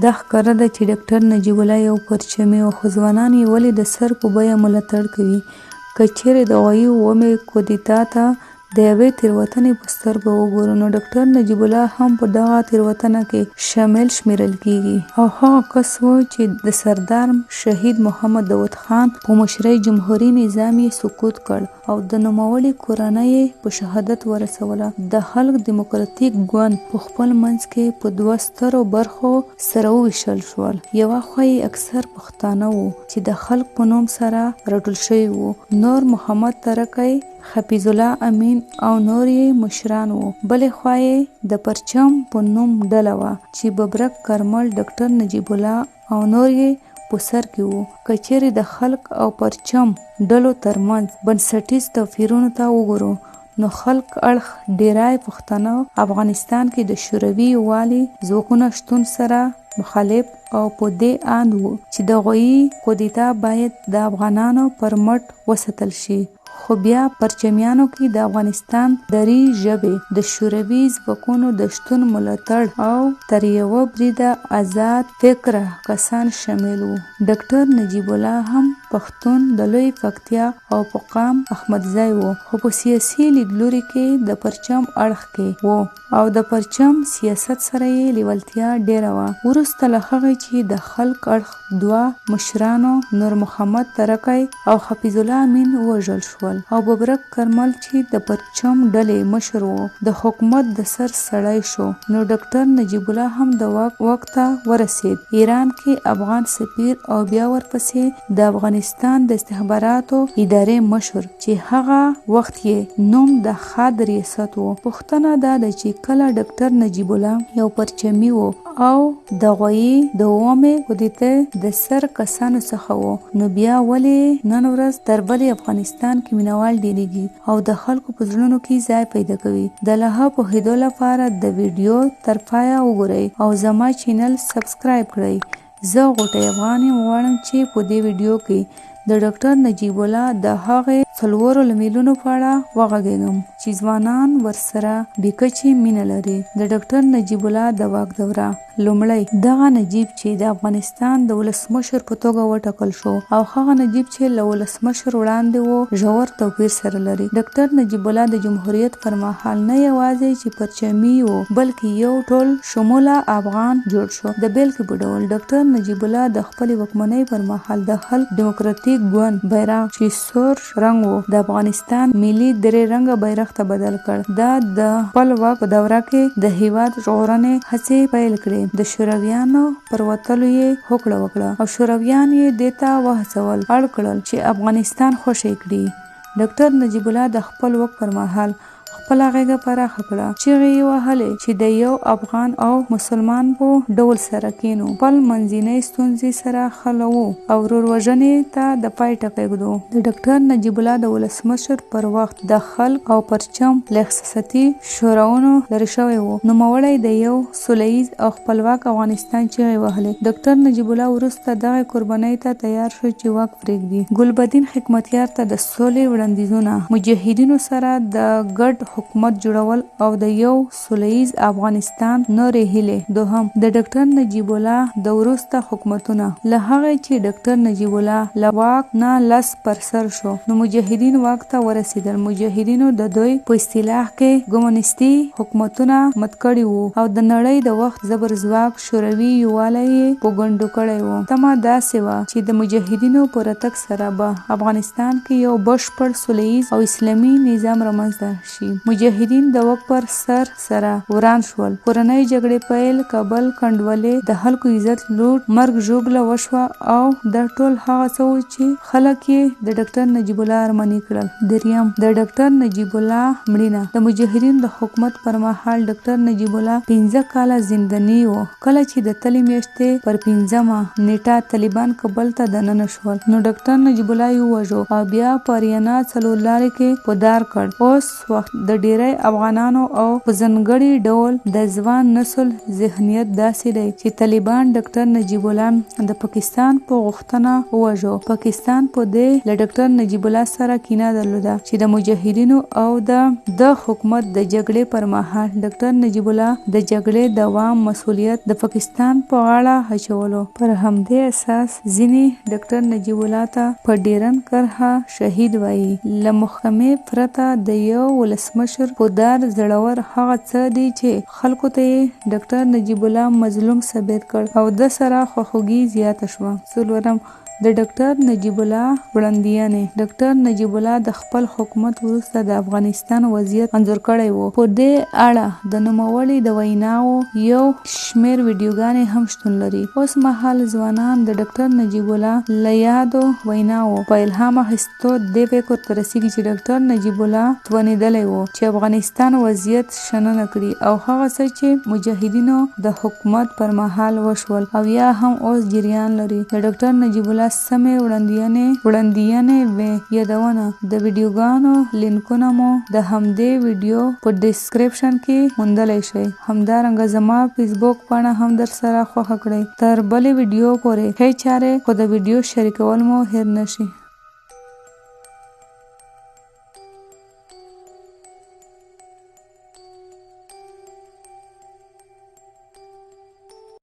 دا ښکاره ده چې ډاکټر نجیب الله یو پرچمي او خو ځوانان یې ولې د سر په بیه ملاتړ کوي. که چیرې د غویي اومې کودتا ته د یوې تېروتنې په سترګه وګورو، نو ډاکټر نجیب الله هم په دغه تېروتنه کې شامل شمیرل کیږي، او هغه کس و چې د سردار شهید محمد داود خان په مشرۍ جمهوري نظام یې سقوط کړ او د نوموړې کورنۍ په شهادت ورسوله. د خلق دیموکراتیک ګوند په خپل منځ کې په دوه سترو برخو سره وویشل شول. یوه خوا یې اکثر پښتانه وو چې د خلق په نوم سره راټول شوي وو، نور محمد ترکی، حفیظ الله امین او نور یې مشران وو. بلې خوا یې د پرچم په نوم ډله وه چې ببرک کارمل، ډاکټر نجیب الله او نور یې په سر کې وو. که چیرې د خلق او پرچم ډلو ترمنځ بنسټیز توپیرونو ته وګورو، نو خلق اړخ ډیری پښتانه افغانستان کې د شوروي یووالي ځواکونو شتون سره مخالف او په دې اند وو چې د غویي کودتا باید د افغانانو پر مټ وساتل شي. خو بیا پرچمیانو کې د افغانستان دري ژبې د شوروي ځواکونو د شتون ملاتړ او تر یوه بریده آزاد فکره کسان شامل وو. ډاکټر نجیب الله هم پښتون د لوی پکتیا او پقام احمدزی وو، خو په سیاسي لیدلوري کې د پرچم اړخ کې وو او د پرچم سیاست سره یې لیوالتیا ډیره وه. وروسته له هغې چې د خلق اړخ دوه مشرانو نور محمد ترکی او حفیظ الله امین ووژل شول، او ببرک کارمل چې د پرچم ډلې مشر وو د حکومت د سر سړی شو، نو ډاکټر نجیب الله هم د واک ته ورسید. ایران کې افغان سفیر او بیا ورپسې د افغانستان د استخباراتو ادارې مشر چې هغه وخت یې نوم د خاد ریاست وو. پوښتنه دا ده چې کله ډاکټر نجیب الله یو پرچمي وو او د غویي د اومې کودتا د سر کسانو څخه وو، نو بیا ولې نن ورځ تر بلې افغانستان کې مینوال ډیریږي او د خلکو په زړونو کې ځای پیدا کوي؟ د لها پوهېدو لپاره د ویډیو تر پایه وګورئ او زما چینل سبسکرایب کړئ. زه غوټۍ افغان یم، غواړم چې په دې ویډیو کې د ډاکټر نجیب الله د هغې څلورو لاملونو په اړه وغږېږم چې ځوانان ورسره بې کچې مینه لري. د ډاکټر نجیب الله د واک دوره. لومړی، دغه نجیب چې د افغانستان د ولسمشر په توګه وټاکل شو او هغه نجیب چې له ولسمشر وړاندې وو ژور توپیر سره لري. ډاکټر نجیب الله د جمهوریت پر مهال نه یوازې چې پرچمي وو، بلکې یو ټول شموله افغان جوړ شو. د بیلګې په ډول ډاکټر نجیب الله د خپلې واکمنۍ پر مهال د خلق دیموکراتیک ګوند بیرغ چې سور رنګ وو د افغانستان ملي درې رنګه بیرغ ته بدل کړ. دا د خپل واک په دوره کې د هیواد ژغورنې هڅې پیل کړې. د شورویانو پر وتلو یې هوکړه وکړه او شورویان یې دې ته وهڅول اړ کړل چې افغانستان خوشی کړي. ډاکټر نجیب الله د خپل واک پر مهال خپله غېږه پراخه کړه، چیغې یې وهلې چې د یو افغان او مسلمان په ډول سره کینو، خپل منځنۍ ستونزې سره حلوو او وروروژنې ته د پای ټکی ږدو. د ډاکټر نجیب الله د ولسمشر پر وخت د خلق او پرچم له احساساتي شعارونو لرې شوی و. نوموړی د یو سوله ییز او خپلواک افغانستان چیغې وهلې. ډاکټر نجیب الله وروسته دغې قربانۍ ته تیار شو چې واک پرېږدي. ګلبدین حکمتیار ته د سولې وړاندیزونه، مجاهدینو سره د ګډ حکومت جوړول او د یو سوله ییز افغانستان نورې هیلې. دوهم، د ډاکټر نجیب الله د وروسته حکومتونه. له هغې چې ډاکټر نجیب الله له واک نه لس پر سر شو، نو مجاهدین واک ته ورسېدل. مجاهدینو د دوی په اصطلاح کې کمونیستي حکومتونه مات کړي وو او د نړۍ د وخت زبرځواک شوروي یووالی یې په ګونډو کړی و. تمه داسې وه چې د مجاهدینو په راتګ سره به افغانستان کې یو بشپړ سوله ییز او اسلامي نظام رامنځته شي. مجاهدین د واک پر سر سره وران شول. کورنۍ جګړې پیل، کابل کنډوالې، د خلکو عزت لوټ، مرګ ژوبله وشوه او دا ټول هغه څه و چې خلک یې د ډاکټر نجیب الله ارماني کړل. دریم، د ډاکټر نجیب الله مړینه. د مجاهدینو د حکومت پر مهال ډاکټر نجیب الله 15 کاله زنداني و. کله چې د تلې میاشتې پر 15مه نیټه طالبان کابل ته دننه شول، نو ډاکټر نجیب الله یې ووژو او بیا په اریانا څلور لارې کې په دار کړ. اوس وخت د د ډیری افغانانو او په ځانګړي ډول د ځوان نسل ذهنیت داسې دی چې طالبان ډاکټر نجیب الله د پاکستان په غوښتنه ووژو. پاکستان په دې له ډاکټر نجیب الله سره کینه درلوده چې د مجاهدینو او د حکومت د جګړې پر مهال ډاکټر نجیب الله د جګړې دوام مسؤلیت د پاکستان په غاړه اچولو. پر همدې اساس ځینې ډاکټر نجیب الله ته په ډیرن کرښه شهید وایي. له محکمې پرته د یو ولسمشر په دار زړور هغه څه دی چې خلکو ته یې ډاکټر نجیب الله مظلوم ثابت کړ او د سره خواخوږي زیاته شوه. څلورم، د ډاکټر نجیب الله وړاندوینې. ډاکټر نجیب الله د خپل حکومت وروسته د افغانستان وضعیت انځور کړی و. په دې اړه د نوموړي د ویناوو یو شمېر ویډیوګانې هم شتون لري. اوس مهال ځوانان د ډاکټر نجیب الله له یادو ویناوو په الهام اخیستو دې فکر ته رسېږي چې ډاکټر نجیب الله توانېدلی و چې افغانستان وضعیت شننه کړي او هغه څه چې مجاهدینو د حکومت پر مهال وشول او یا هم اوس جریان لري. د ډاکټر نجیب الله سمې وړاندوینې وې یادونه. د ویډیوګانو لینکونه مو د همدې ویډیو په ډسکرپشن کې موندلی شئ. همدارنګه زما فیسبوک پاڼه هم در سره خوښه کړئ. تر بلې ویډیو پورې ښې چارې، خو د ویډیو شریکول مو هیر نشي.